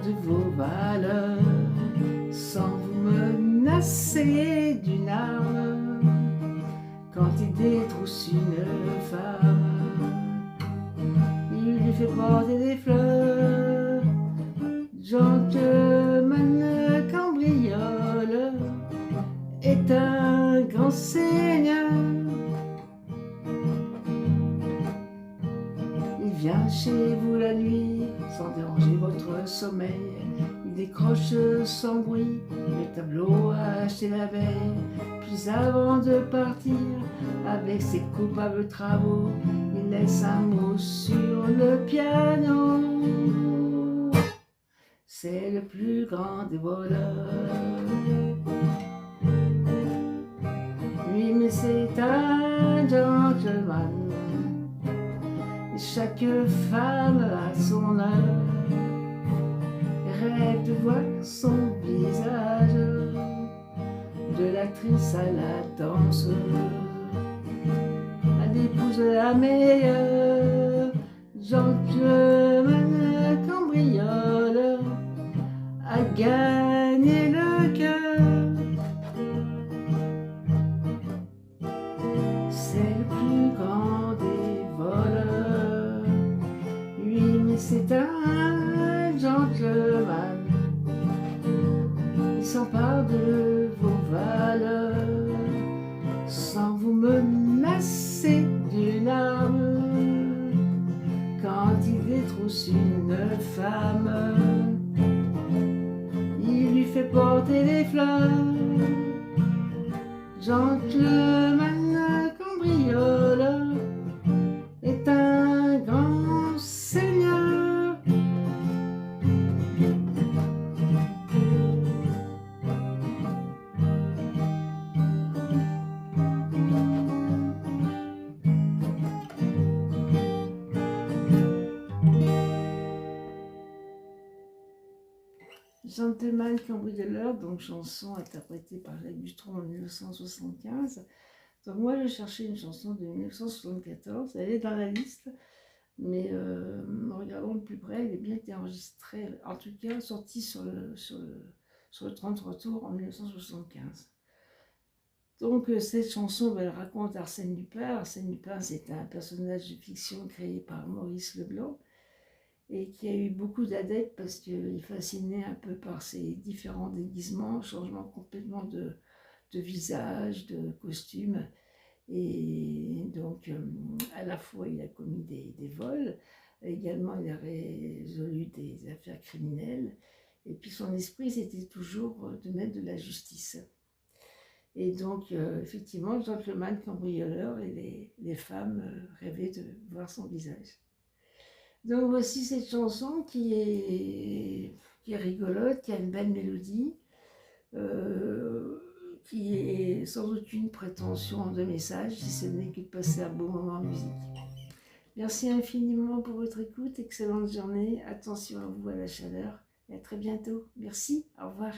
de vos valeurs, sans vous menacer d'une arme, quand il détrousse une femme, il lui fait porter des fleurs. Gentleman cambriole est un grand seigneur. Il vient chez vous la nuit sans déranger votre sommeil. Il décroche sans bruit le tableau acheté la veille. Puis avant de partir avec ses coupables travaux, il laisse un mot sur le piano. C'est le plus grand des voleurs. Oui, mais c'est un gentleman. Et chaque femme a son heure. Rêve de voir son visage, de l'actrice à la danseuse, à l'épouse la meilleure. Gentleman cambriole a gagné le cœur. C'est le plus grand des voleurs. Oui, mais c'est un gentleman. Il s'empare de vos valeurs, sans vous menacer d'une arme, quand il détrousse une femme, il lui fait porter des fleurs. Gentleman cambrioleur est un grand seigneur. Gentleman cambrioleur, donc chanson interprétée par Jacques Dutronc en 1975. Donc moi je cherchais une chanson de 1974, elle est dans la liste, mais en regardant de plus près, elle est bien été enregistrée, en tout cas sortie sur le 33 tours en 1975. Donc cette chanson, elle raconte Arsène Lupin. Arsène Lupin, c'est un personnage de fiction créé par Maurice Leblanc, et qui a eu beaucoup d'adeptes parce qu'il fascinait un peu par ses différents déguisements, changements complètement de visage, de costume. Et donc, à la fois, il a commis des vols, également, il a résolu des affaires criminelles. Et puis, son esprit, c'était toujours de mettre de la justice. Et donc, effectivement, le gentleman cambrioleur et les femmes rêvaient de voir son visage. Donc voici cette chanson qui est rigolote, qui a une belle mélodie, qui est sans aucune prétention de message, si ce n'est que de passer un bon moment en musique. Merci infiniment pour votre écoute, excellente journée, attention à vous, à la chaleur, et à très bientôt. Merci, au revoir.